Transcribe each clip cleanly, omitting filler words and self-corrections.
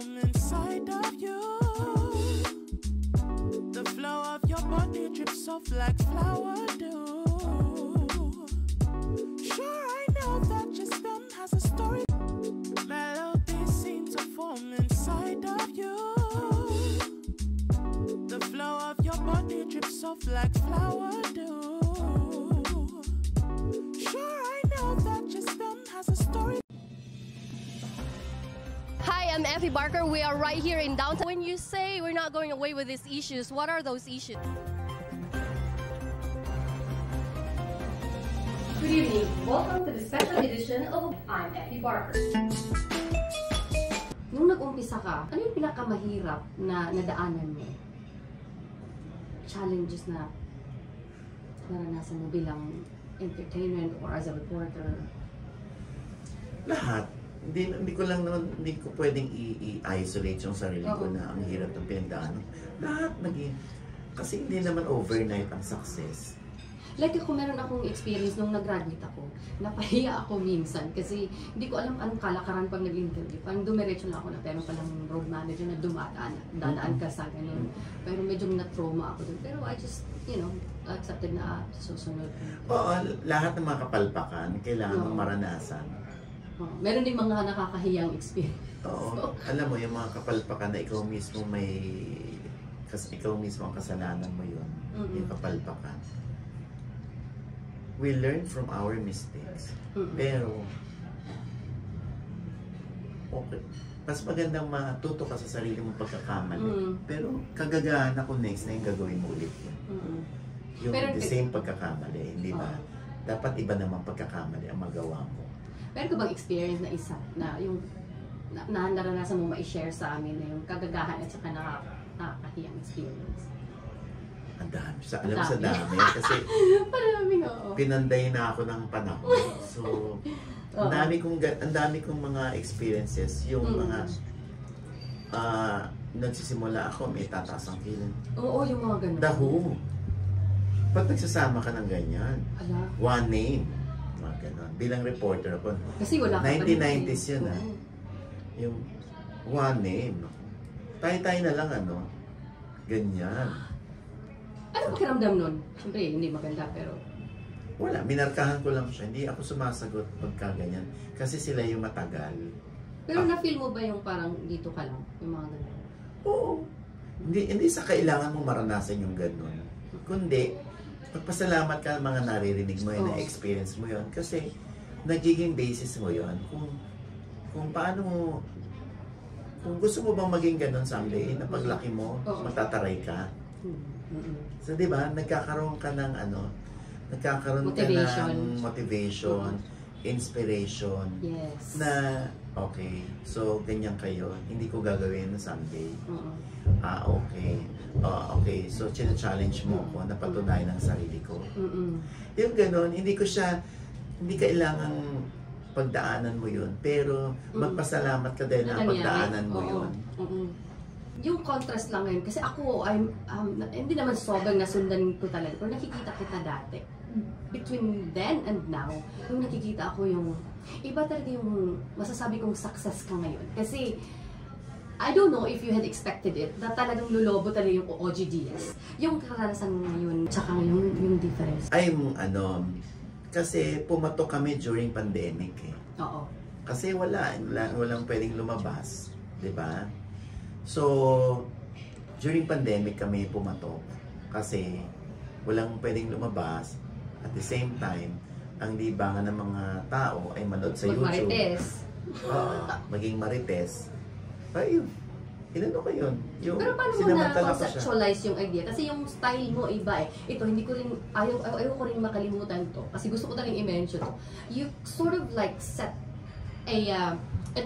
form inside of you. The flow of your body drips off like flower dew. Sure, I know that your stem has a story. Melodies seem to form inside of you. The flow of your body drips off like flower dew. Sure, I know that your stem has a story. Hi, I'm Effie Barker. We are right here in downtown. When you say we're not going away with these issues, what are those issues? Good evening. Welcome to the special edition of I'm Effie Barker. Nung nag-umpisa ka, ano yung pinakamahirap na nadaanan mo? Challenges na naranasan mo bilang entertainment or as a reporter? Lahat. Hindi ko lang naman, hindi ko pwedeng i-isolate yung sarili ko na ang hirap ng pinagdaanan. Lahat naging, kasi hindi naman overnight ang success. Like ako, meron akong experience nung nag-graduate ako. Napahiya ako minsan kasi hindi ko alam anong kalakaran pag nag-interview. Parang dumiretso lang ako na pero palang road manager na dadaan ka sa ganun. Pero medyo na-trauma ako dun. Pero I just, accepted na susunod. Oo, lahat ng mga kapalpakan kailangan mong maranasan. Meron din mga nakakahiyang experience. Oo, alam mo yung mga kapalpakan na ikaw mismo ang kasalanan mo yun. Yung kapalpakan. We learn from our mistakes. Pero, okay. Mas magandang matuto ka sa sarili mong pagkakamali. Pero, kagagahan ako next na yung gagawin mo ulit yun. Yung pero, the same pagkakamali, hindi ba? Dapat iba naman pagkakamali ang magawa mo. Meron ka bang experience na isa na yung naranasan mo ma-share sa amin na yung kagagahan at saka nakakahiyang experience? Ang dami. Alam mo sa dami. Kasi pinanday na ako ng panahon. So, ang dami kong mga experiences. Yung mga nagsisimula ako, may tataas ang kilin. Oo, yung mga ganun. The Who. Ba't nagsasama ka ng ganyan? One Name. Mga ganon. Bilang reporter ako. Kasi wala ka 1990s yun ha. Yung One Name. Tayo-tayo na lang ganyan. Ano pakiramdam nun? Siyempre, hindi maganda pero... Wala, minarkahan ko lang siya. Hindi ako sumasagot pagka ganyan. Kasi sila yung matagal. Pero na-feel mo ba yung parang dito ka lang? Yung mga ganyan? Oo. Hindi sa kailangan mo maranasan yung gano'n. Kundi, magpasalamat ka mga naririnig mo yun, na-experience mo yun. Kasi, nagiging basis mo yun. Kung paano mo... Kung gusto mo bang maging gano'n someday, na paglaki mo, matataray ka. So, di ba, nagkakaroon ka ng motivation, inspiration, na, okay, so, ganyan kayo, hindi ko gagawin someday. Okay. Okay, so, challenge mo ako na patunayan ang sarili ko. Yung gano'n, hindi kailangan pagdaanan mo yun, pero magpasalamat ka din na pagdaanan mo yun. Yung contrast lang ngayon, kasi ako, hindi naman sobrang nasundan ko talaga, pero nakikita kita dati. Between then and now, yung nakikita ako yung, iba talaga yung masasabi kong success ka ngayon. Kasi, I don't know if you had expected it, na talagang lulobo talaga yung OGDS. Yung karanasan mo ngayon, tsaka yung difference. Kasi pumatok kami during pandemic eh. Oo. Kasi walang pwedeng lumabas, di ba? So, during pandemic kami pumatok kasi walang pwedeng lumabas. At the same time, ang libangan ng mga tao ay manood sa YouTube. Marites. Maging marites. Ayun. Inano ko yun? Pero paano mo na-conceptualize yung idea? Kasi yung style mo iba eh. Ito, hindi ko rin, ayaw ko rin makalimutan to. Kasi gusto ko talagang i-mention to. You sort of like set a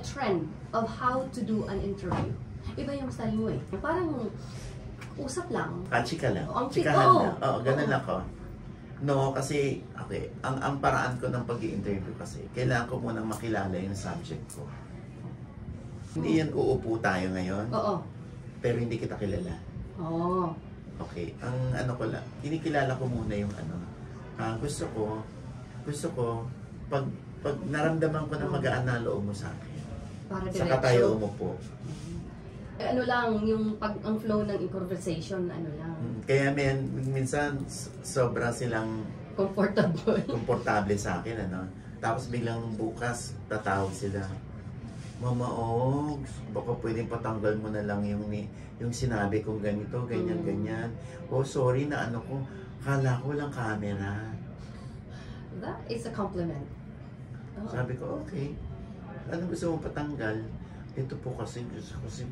trend of how to do an interview. Iba yung style mo eh. Parang usap lang. Chika lang. Chikahan lang. Oo, ganun ako. No, kasi, okay, ang paraan ko ng pag-i-interview kasi, kailangan ko munang makilala yung subject ko. Hindi yan uupo tayo ngayon. Oo. Pero hindi kita kilala. Oo. Okay, ang ko lang, kinikilala ko muna yung gusto ko, pag naramdaman ko na magaan na loob mo sa akin, Para Saka tayo umupo. Ano lang, yung ang flow ng conversation, ano lang. Kaya minsan sobra silang komportable sa akin, ano. Tapos biglang bukas tatawag sila, Mama Ogs, baka pwedeng patanggal mo na lang yung sinabi kong ganito, ganyan. Oh, sorry na ano ko, kala ko lang camera. That is a compliment. Sabi ko, okay. Ano gusto mong patanggal? Ito po kasi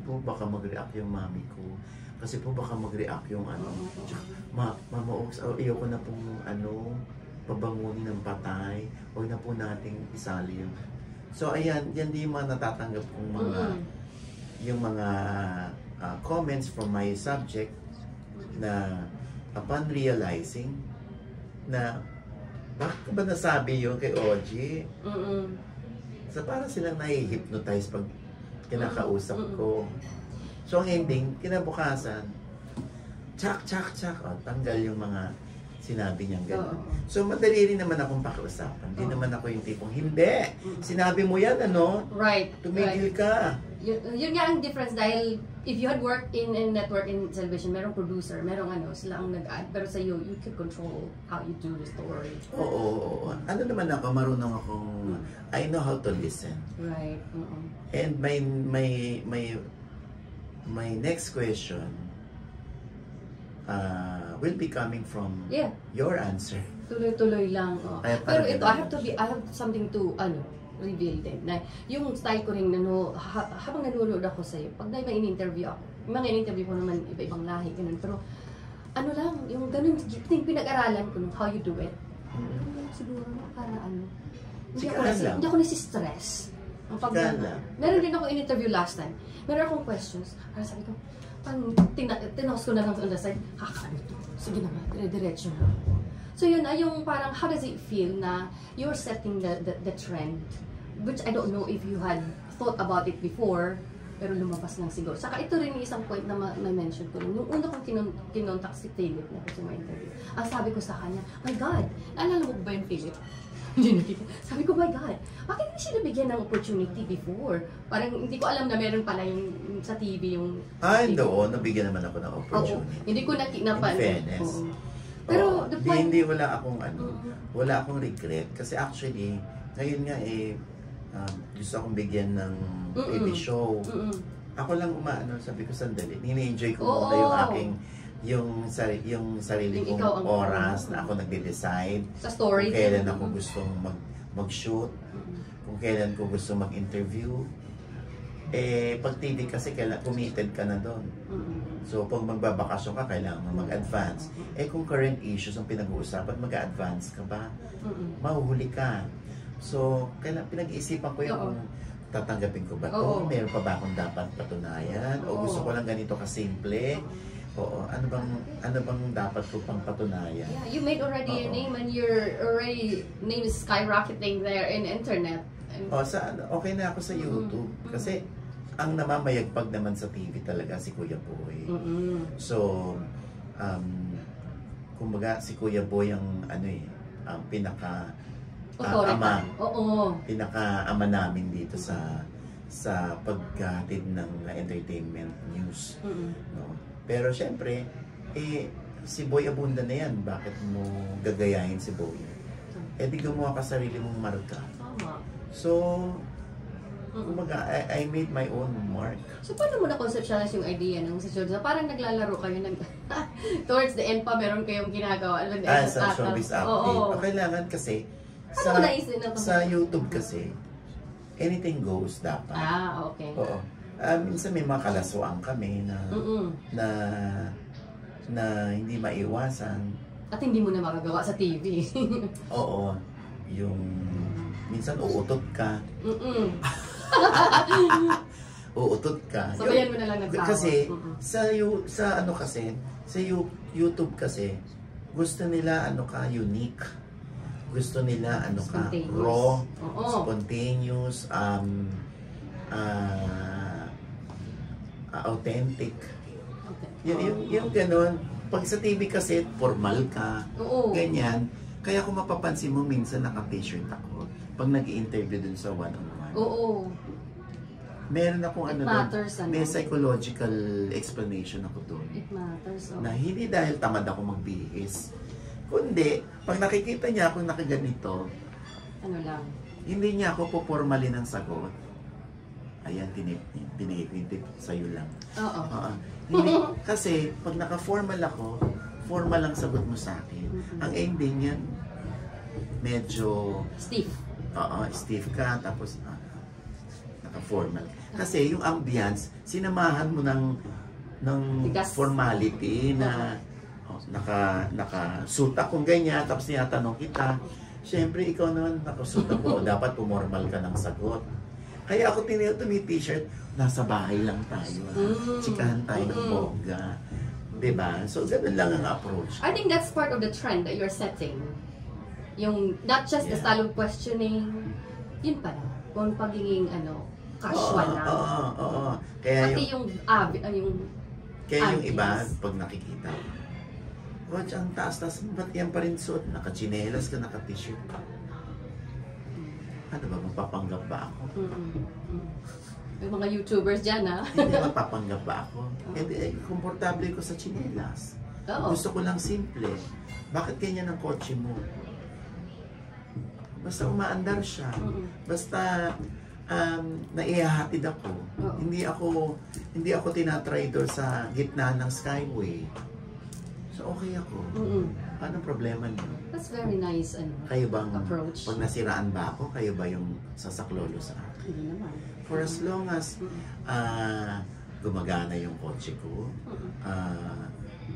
po baka mag-react yung mami ko. Kasi po baka mag-react yung ano. Mama Ogs, ayoko na pong pabangunin ng patay. Huwag na po nating isali yung... So ayan, yan din yung mga natatanggap kong mga comments from my subject na upon realizing na bakit ba nasabi yun kay OG? So parang silang nai-hypnotize pag kinakausap ko. So ang ending, kinabukasan, tsak, tanggal yung mga sinabi niyang gano'n. So madali rin naman akong pakiusapan. Hindi naman ako yung tipong, hindi! Sinabi mo yan, ano? Right. Tumigil ka. Yun nga ang difference dahil if you had worked in network in television, merong producer, merong sila ang nag-add. Pero sa you could control how you do the story. Oo. Ano naman ako, marunong akong, I know how to listen. Right. And my next question will be coming from your answer. Tuloy-tuloy lang. Pero ito, I have something to reveal din. Na yung style ko rin, habang nanonood ako sa'yo, pag na in-interview ako, mga in-interview ko naman iba-ibang lahi, ganun. Pero ano lang, yung ganun, pinag-aralan ko how you do it. Siguro para hindi ako nasi-stress. Meron din ako in-interview last time. Meron akong questions. Para sabi ko, tinos ko na lang on the side, kakano to. Sige naman, dire-diretso na. So yun, yung parang, how does it feel na you're setting the trend, which I don't know if you had thought about it before, pero lumabas lang siguro. Saka ito rin yung isang point na may mention ko rin. Yung una kong kinontak si Philip na kasi may interview, ang sabi ko sa kanya, my God, naalala mo ba yung Philip? Sabi ko, my God, bakit hindi siya nabigyan ng opportunity before? Parang hindi ko alam na meron pala yung sa TV yung... doon, nabigyan naman ako ng opportunity. Hindi ko nakinapan. In fairness. Pero the point... Hindi, wala akong regret. Kasi actually, ngayon nga gusto akong bigyan ng TV show. Ako lang sabi ko sandali, ini-enjoy ko muna yung aking yung sarili kong oras na ako nagde-decide sa story, kung kailan ako gustong mag-shoot, kung kailan ko gusto mag-interview. Pag TV kasi committed ka na doon. So pag magbabakasyon ka, kailangan mo mag-advance. Kung current issues ang pinag-uusapan, mag-advance ka ba? Mahuhuli ka. So pinag-iisipan ko yung kung tatanggapin ko ba ito? Meron pa ba akong dapat patunayan? O gusto ko lang ganito kasimple? Oo, ano bang dapat ko pang patunayan? Yeah, you made already your name and your name is skyrocketing there in internet. Okay na ako sa YouTube. Kasi ang namamayagpag naman sa TV talaga si Kuya Boy. So, kumbaga si Kuya Boy ang ang pinaka-ama. Pinaka-ama namin dito sa paghatid ng entertainment news. No? Pero syempre, si Boy Abunda na yan. Bakit mo gagayahin si Boy? Di gumawa ka sarili mong marka. So, kumbaga, I made my own mark. So, paano mo na-conceptualize yung idea ng si Jordan? Parang naglalaro kayo towards the end pa, meron kayong ginagawa. Sa showbiz update. Kailangan kasi, sa YouTube kasi, anything goes dapat. Okay. Oo. Minsan may mga kalaswaan kami na hindi maiwasan. At hindi mo na magagawa sa TV. Oo. Yung minsan uutot ka. Uutot ka. Sabayan mo na lang nagtawa. Kasi sa YouTube kasi gusto nila unique. Gusto nila raw, spontaneous, authentic. Yung ganun. Pag sa TV kasi, formal ka. Ganyan. Kaya kung mapapansin mo, minsan naka-t-shirt ako. Pag nag-i-interview dun sa one-on-one. meron akong It ano matters, doon, ano? may psychological explanation ako doon. It matters. Na hindi dahil tamad ako magbihis. Kundi, pag nakikita niya ako nakaganito, Ano lang? hindi niya ako pupormalin ng sagot. Ayan, tinigit sa'yo lang. Oo. Hindi, kasi pag naka-formal ako, formal ang sagot mo sa akin. Ang ending yan, medyo Steve. stiff ka, tapos naka-formal. Kasi yung ambience, sinamahan mo ng Tigas. formality na naka-suit akong ganyan, tapos tinatanong kita, syempre ikaw naman nakasuit ako, dapat pumormal ka ng sagot. Kaya ako tumi-t-shirt, nasa bahay lang tayo. Chikahan tayo ng bongga. Diba? So, ganun lang ang approach. I think that's part of the trend that you're setting. Yung, not just the style of questioning, yun pala. Kung pagiging, casual lang. Oo. Kaya Pati yung iba, ambience. pag nakikita, Coach, ang taas-taas, ba't yan pa rin suot? Naka-chinelas ka, naka-t-shirt ka. Ano ba, mapapanggap ba ako? Yung mga YouTubers dyan, ha? Hindi mapapanggap ba ako? Komportable ko sa chinelas. Oo. Gusto ko lang simple. Bakit ganyan ang kotse mo? Basta umaandar siya. Basta naihahatid ako. Hindi ako tinatrader sa gitna ng skyway. So okay ako. Anong problema niyo? That's very nice Kayo bang, approach. pag nasiraan ba ako, kayo ba yung sasaklolo sa akin? Hindi naman. For as long as gumagana yung kotse ko,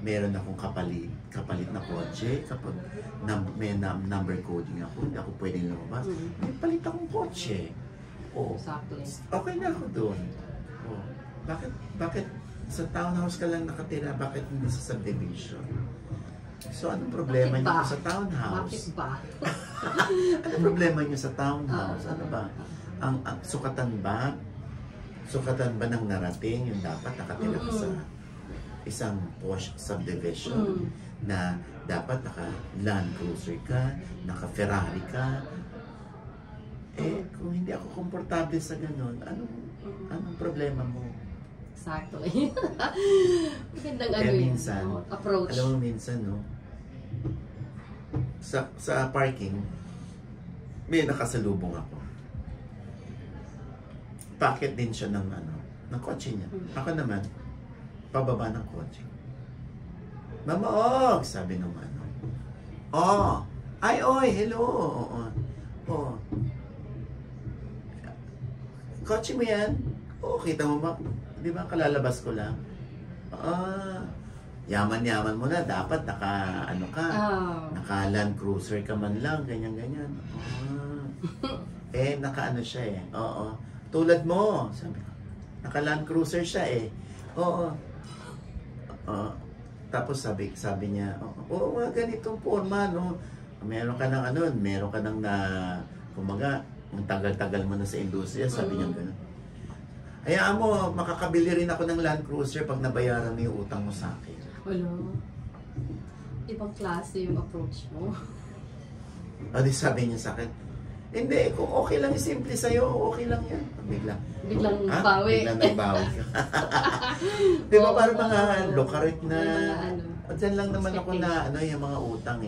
meron akong kapalit na kotse, kapag may number coding ako, hindi ako pwedeng lumabas, may palit akong kotse. Exactly. Okay na ako doon. Bakit sa townhouse ka lang nakatira, bakit hindi sa subdivision? So, anong problema niyo sa townhouse? Bakit ba? Anong problema niyo sa townhouse? Ano ba? Ang sukatan ba ng narating yung dapat nakatira ka sa isang posh subdivision na dapat naka Land Cruiser ka, naka Ferrari ka. Kung hindi ako komportable sa ganun, anong problema mo? Exactly. Magandang Minsan, approach. Alam mo minsan, no? Sa parking, may nakasalubong ako. Packet din siya ng kotse niya. Ako naman, pababa ng kotse. Mamaog! Sabi ng ay, oy, hello! Kotse mo yan? Kita mo ba? Di ba, kalalabas ko lang. Yaman-yaman mo na. Dapat naka Land Cruiser ka man lang. Ganyan-ganyan. Naka siya tulad mo. Sabi ko, naka Land Cruiser siya tapos sabi niya, mga ganitong forma, no? Meron ka ng kumaga, ang tagal-tagal mo na sa industriya, sabi niya gano'n. Hayaan mo, makakabili rin ako ng Land Cruiser pag nabayaran mo yung utang mo sa akin. Wala. Ibang klase yung approach mo. Di sabi niya sa akin, hindi, kung okay lang, simple sa'yo, okay lang yan. Biglang bawi. Biglang nagbawi ka. Di ba parang mga lokarit na, dyan lang naman ako na, yung mga utang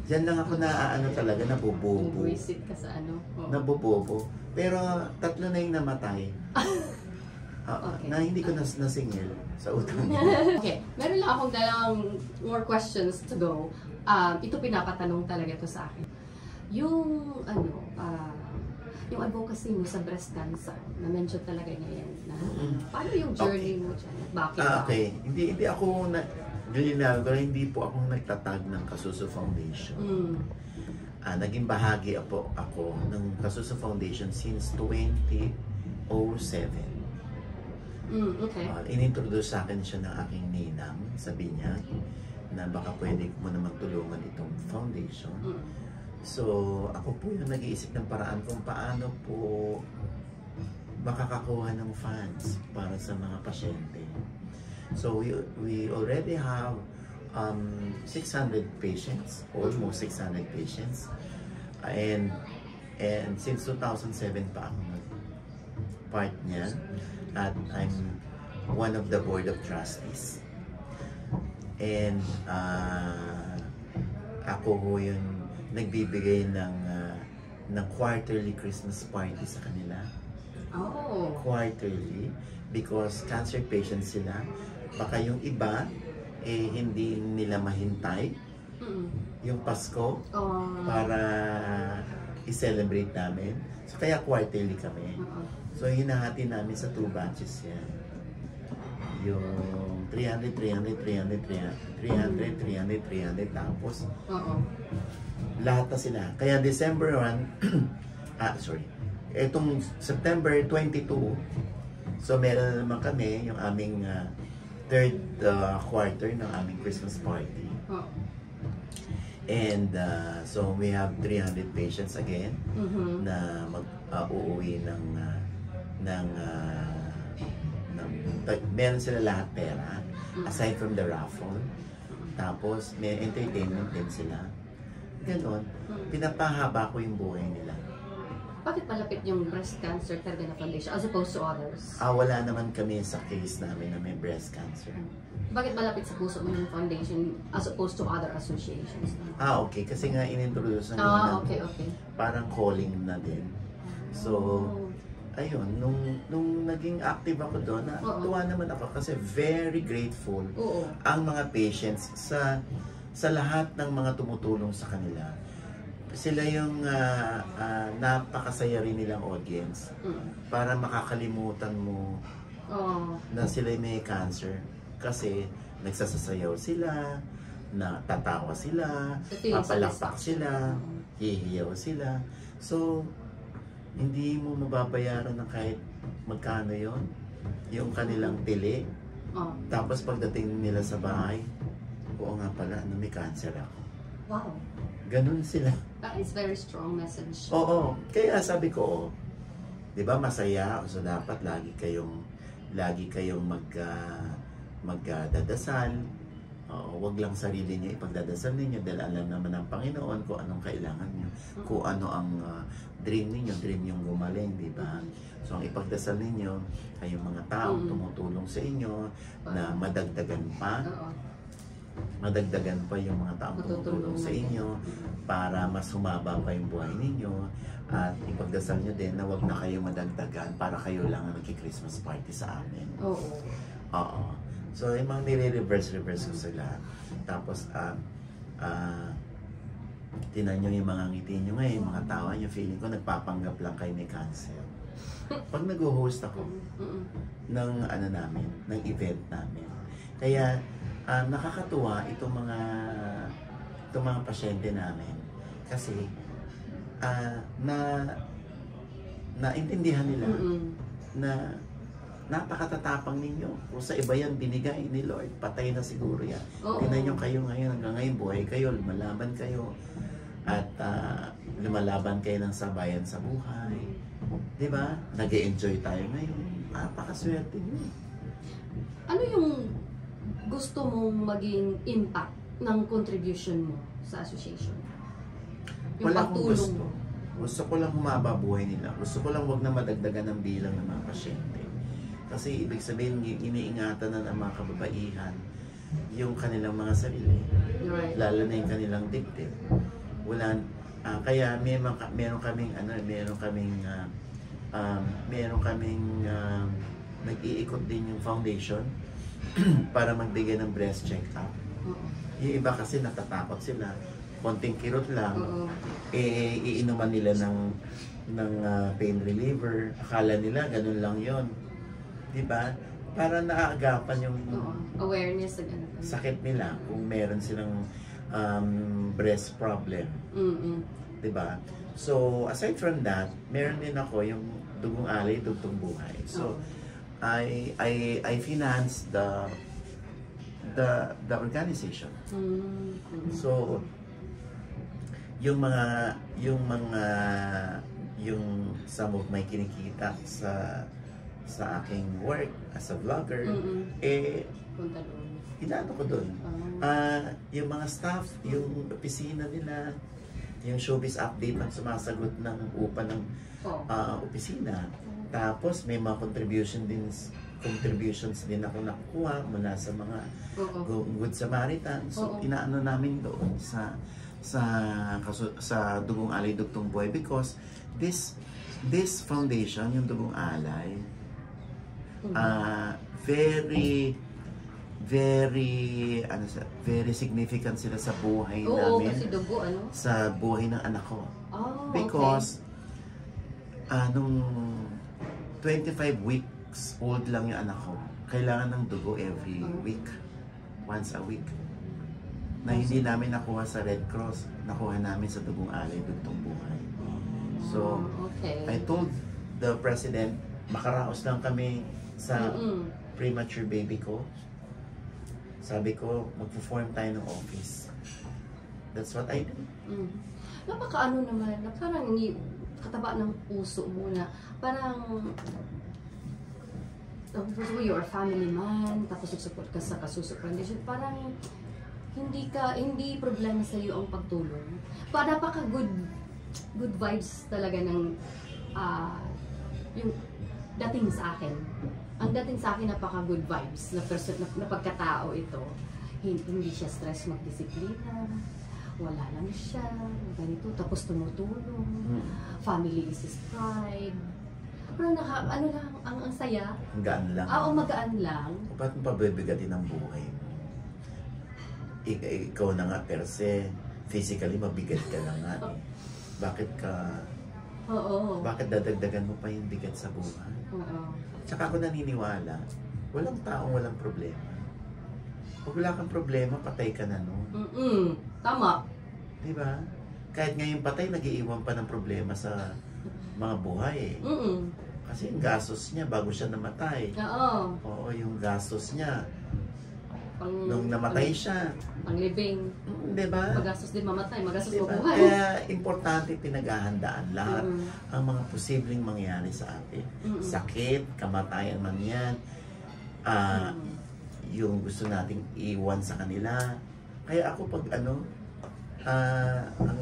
dyan lang ako na, talaga, nabubobo. Buwisit ka sa Nabubobo. Pero, 3 na yung namatay. Okay. Na hindi ko nasingil sa utang niya. Okay, meron lang akong dalawang more questions to go. Ito pinapatanong talaga to sa akin. Yung yung advocacy mo sa breast cancer, na-mention talaga niya yan. Paano yung journey mo dyan? Bakit ba? Okay. Hindi po ako nagtatag ng Kasuso Foundation. Naging bahagi ako ng Kasuso Foundation since 2007. Okay. Inintroduce sa akin siya ng aking ninang, sabi niya, na baka pwede mo naman tulungan itong foundation. So, ako po yung nag-iisip ng paraan kung paano po makakakuha ng funds para sa mga pasyente. So, we already have 600 patients, almost 600 patients. And since 2007 pa ako part niya at I'm one of the board of trustees. And ako ho yung nagbibigay ng quarterly Christmas party sa kanila. Oh. Quarterly, because cancer patients sila. Baka yung iba, hindi nila mahintay yung Pasko para i-celebrate namin. So, kaya quarterly kami. So, hinahati namin sa 2 batches yan. Yung 300, 300, 300, 300, 300, 300, 300, tapos lahat na sila. Kaya December 1, etong September 22, so meron na naman kami yung aming third quarter ng aming Christmas party. And so we have 300 patients again na mag-uuwi meron sila lahat pera aside from the raffle. Tapos may entertainment din sila. Ganon. Pinapahaba ko yung buhay nila. Bakit malapit yung breast cancer Cardena Foundation as opposed to others? Wala naman kami sa case namin na may breast cancer. Bakit malapit sa puso mo yung foundation as opposed to other associations? Okay. Kasi nga inintroduce na okay. parang calling na din. So, ayun, nung naging active ako doon, natuwa naman ako kasi very grateful ang mga patients sa lahat ng mga tumutulong sa kanila. Sila yung napakasaya rin nilang audience para makakalimutan mo na sila may cancer kasi nagsasasayaw sila, natatawa sila, papalakpak sila, hihiyaw sila. So, hindi mo mababayaran ng kahit magkano yon yung kanilang tili. Tapos pagdating nila sa bahay, oo nga pala, may cancer ako. Wow. Ganun sila. That is very strong message. Oo. Kaya sabi ko, di ba masaya? So dapat lagi kayong magdadasal. Wag lang sarili niyo ipagdadasal ninyo dahil alam naman ng Panginoon kung anong kailangan niyo. Kung ano ang dream ninyo, dream yung gumaling, di ba? So ang ipagdasal ninyo ay yung mga taong tumutulong sa inyo na madagdagan pa yung mga taong tumutulong sa inyo para mas humaba pa yung buhay ninyo, at ipagdasal nyo din na wag na kayo madagdagan para kayo lang ang nagki-Christmas party sa amin. Oo. So yung mga nire-reverse ko sila. Tapos tinan nyo yung mga ngiti nyo ngayon, yung mga tawa nyo, feeling ko nagpapanggap lang kayo may cancer. Pag nag-host ako ng ng event namin, kaya nakakatuwa itong mga pasyente namin kasi naintindihan nila na napakatatapang ninyo. Kung sa iba yan binigay ni Lord, patay na siguro yan. Tingnan nyo kayo ngayon, hanggang ngayon buhay kayo, lumalaban kayo, at lumalaban kayo ng sabayan sa buhay. Diba? Nag-e-enjoy tayo ngayon. Napakaswerte nyo. Ano yung gusto mong maging impact ng contribution mo sa association? Yung wala akong pagtulong gusto. Gusto ko lang humaba buhay nila. Gusto ko lang wag na madagdagan ng bilang ng mga pasyente. Kasi ibig sabihin, iniingatan na ng mga kababaihan yung kanilang mga sarili. Right. Lalo na yung kanilang dibdib. Kaya meron kaming nag-iikot din yung foundation para magbigay ng breast check-up. Yung iba kasi natatakot sila. Konting kirot lang, iinuman nila ng pain reliever. Akala nila ganun lang yon, diba? Para naaagapan yung awareness sakit nila kung meron silang breast problem. Diba? So, aside from that, meron din ako yung Dugong Alay, Dugtong Buhay. So, I finance the organization. So, yung some of my kinikita sa aking work as a vlogger, inaano ko doon. Yung mga staff, yung opisina nila, yung showbiz update ang sumasagot ng upa ng opisina, Tapos may mga contributions din ako nakukuha mula sa mga Good Samaritan. So inaano namin doon sa Dugong Alay Dugtong Buhay, because this foundation, yung Dugong Alay, very significant sila sa buhay namin. Kasi dugo, ano? Sa buhay ng anak ko. Because nung 25 weeks old lang yung anak ko, kailangan ng dugo every week. Once a week. Na hindi namin nakuha sa Red Cross, nakuha namin sa Dugong Alay Dugtong Buhay. So, I told the President, makaraos lang kami sa premature baby ko. Sabi ko, magpo-form tayo ng office. That's what I did. Napakaano naman, na parang kataba ng puso mo na parang you're a family man, tapos support ka sa Kasuso Foundation, parang hindi problema sa iyo ang pagtulong. Para napaka-good vibes talaga ng yung dating sa akin. Ang dating sa akin, napaka-good vibes na person, na pagkatao ito. Hindi siya stress magdisiplina, wala lang siya, ganito, tapos tumutulong, family is his pride. Parang ang saya. Ang gaan lang. Magaan lang. Ba't mo pabibigatin ang buhay mo? Ikaw na nga per se, physically mabigat ka na nga. Bakit dadagdagan mo pa yung bigat sa buhay? Tsaka ako naniniwala, walang taong walang problema. Pag wala kang problema, patay ka na noon. Tama. Diba? Kahit ngayon patay, nag-iiwan pa ng problema sa mga buhay. Kasi yung gastos niya bago siya namatay. Oo, yung gastos niya. Nung namatay siya. Pang-living. Diba? Magastos din mamatay, magastos diba? mabuhay. Kaya importante pinaghahandaan lahat ang mga posibleng mangyari sa atin. Sakit, kamatayan man yan. Yung gusto nating iwan sa kanila. Kaya ako pag ang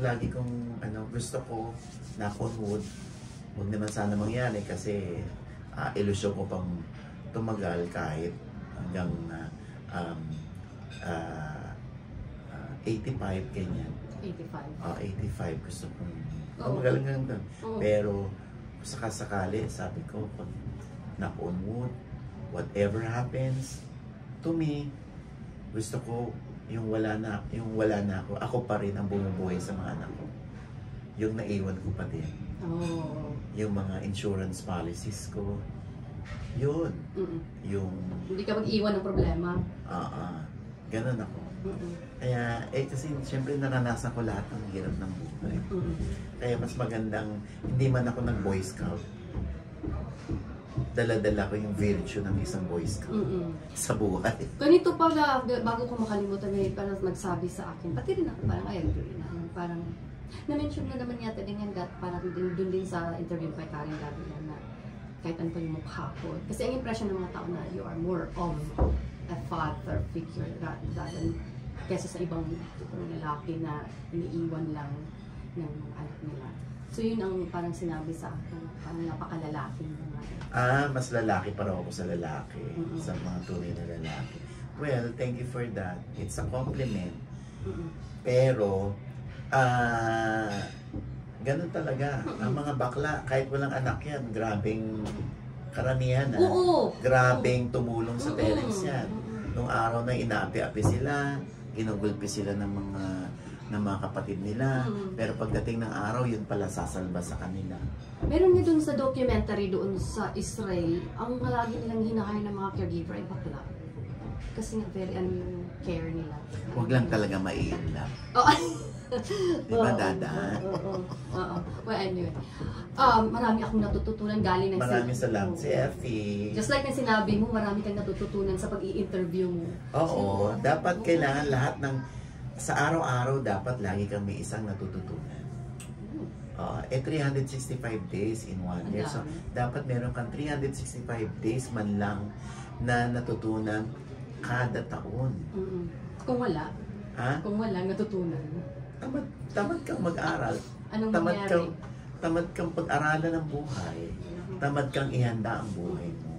lagi kong gusto ko, knock on wood, huwag naman sana mangyari kasi ilusyon ko pang tumagal kahit hanggang 85 ganyan. 85 gusto kong tumagal hanggang doon. Pero sakasakali, sabi ko, pag knock on wood, whatever happens to me, gusto ko yung wala na ako pa rin ang bumubuhay sa mga anak ko. Yung naiwan ko pa din. Yung mga insurance policies ko. Yun. Yung hindi ka mag-iwan ng problema. Ganun ako. Kaya, kasi siyempre naranasan ko lahat ng hirap ng buhay. Kaya mas magandang, hindi man ako nag-Boy Scout, dala-dala ko yung virtue ng isang Boy Scout sa buhay. Ganito pala, bago ko makalimutan, may parang nagsabi sa akin, pati rin ako parang, I agree na, parang, na-mention na naman yata din yan, parang dun din sa interview kay Karen Gabriel na kahit ano pa yung mukha ko. Kasi ang impression ng mga tao na you are more of a father figure than kesa sa ibang lalaki na iniiwan lang ng anak nila. So yun ang parang sinabi sa akin, parang napakalalaki naman. Mas lalaki pa raw ako sa lalaki, sa mga tunay na lalaki. Well, thank you for that. It's a compliment. Pero, ganun talaga. Ang mga bakla, kahit walang anak yan, grabing karamihan. Grabing tumulong sa parents yan. Nung araw na inaapi-api sila, ginugulpi sila ng mga kapatid nila. Pero pagdating ng araw, yun pala sasalba sa kanila. Meron nga dun sa documentary doon sa Israel, ang lagi nilang hinahire ng mga caregiver ay bakla. Kasi nga very yung care nila. Huwag lang talaga maiinlap. Diba, dadaan? Well, anyway. Marami akong natututunan galing ng Maraming salamat si Effie. Just like na sinabi mo, marami kang natututunan sa pag-i-interview mo. Oo, dapat kailangan lahat ng sa araw-araw dapat lagi kang may isang natututunan. 365 days in 1 year. So, dapat meron kang 365 days man lang na natutunan kada taon. Kung wala, kung wala natutunan. Tamad kang mag-aral. Anong mangyari? Tamad kang pag-aralan ng buhay. tamad kang ihanda ang buhay mo.